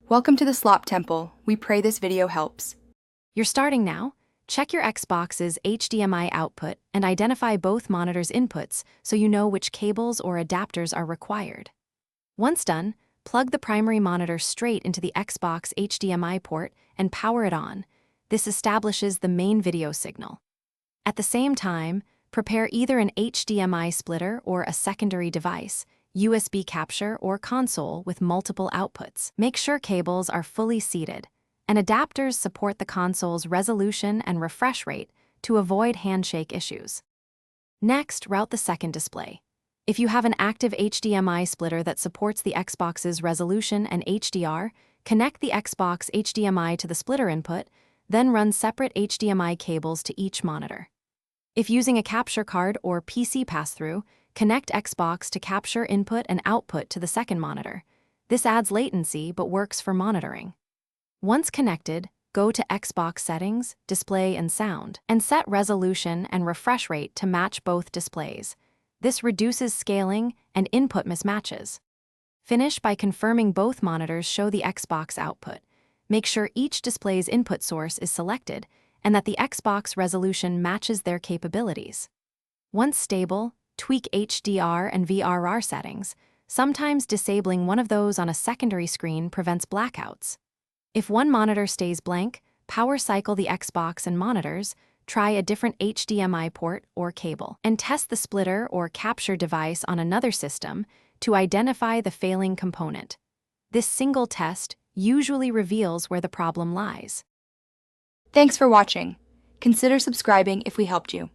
Welcome to the Slop Temple. We pray this video helps. You're starting now? Check your Xbox's HDMI output and identify both monitors' inputs so you know which cables or adapters are required. Once done, plug the primary monitor straight into the Xbox HDMI port and power it on. This establishes the main video signal. At the same time, prepare either an HDMI splitter or a secondary device, USB capture or console with multiple outputs. Make sure cables are fully seated, and adapters support the console's resolution and refresh rate to avoid handshake issues. Next, route the second display. If you have an active HDMI splitter that supports the Xbox's resolution and HDR, connect the Xbox HDMI to the splitter input, then run separate HDMI cables to each monitor. If using a capture card or PC pass-through, connect Xbox to capture input and output to the second monitor. This adds latency but works for monitoring. Once connected, go to Xbox Settings, Display and Sound, and set resolution and refresh rate to match both displays. This reduces scaling and input mismatches. Finish by confirming both monitors show the Xbox output. Make sure each display's input source is selected and that the Xbox resolution matches their capabilities. Once stable, tweak HDR and VRR settings. Sometimes disabling one of those on a secondary screen prevents blackouts. If one monitor stays blank, power cycle the Xbox and monitors, try a different HDMI port or cable, and test the splitter or capture device on another system to identify the failing component. This single test usually reveals where the problem lies. Thanks for watching. Consider subscribing if we helped you.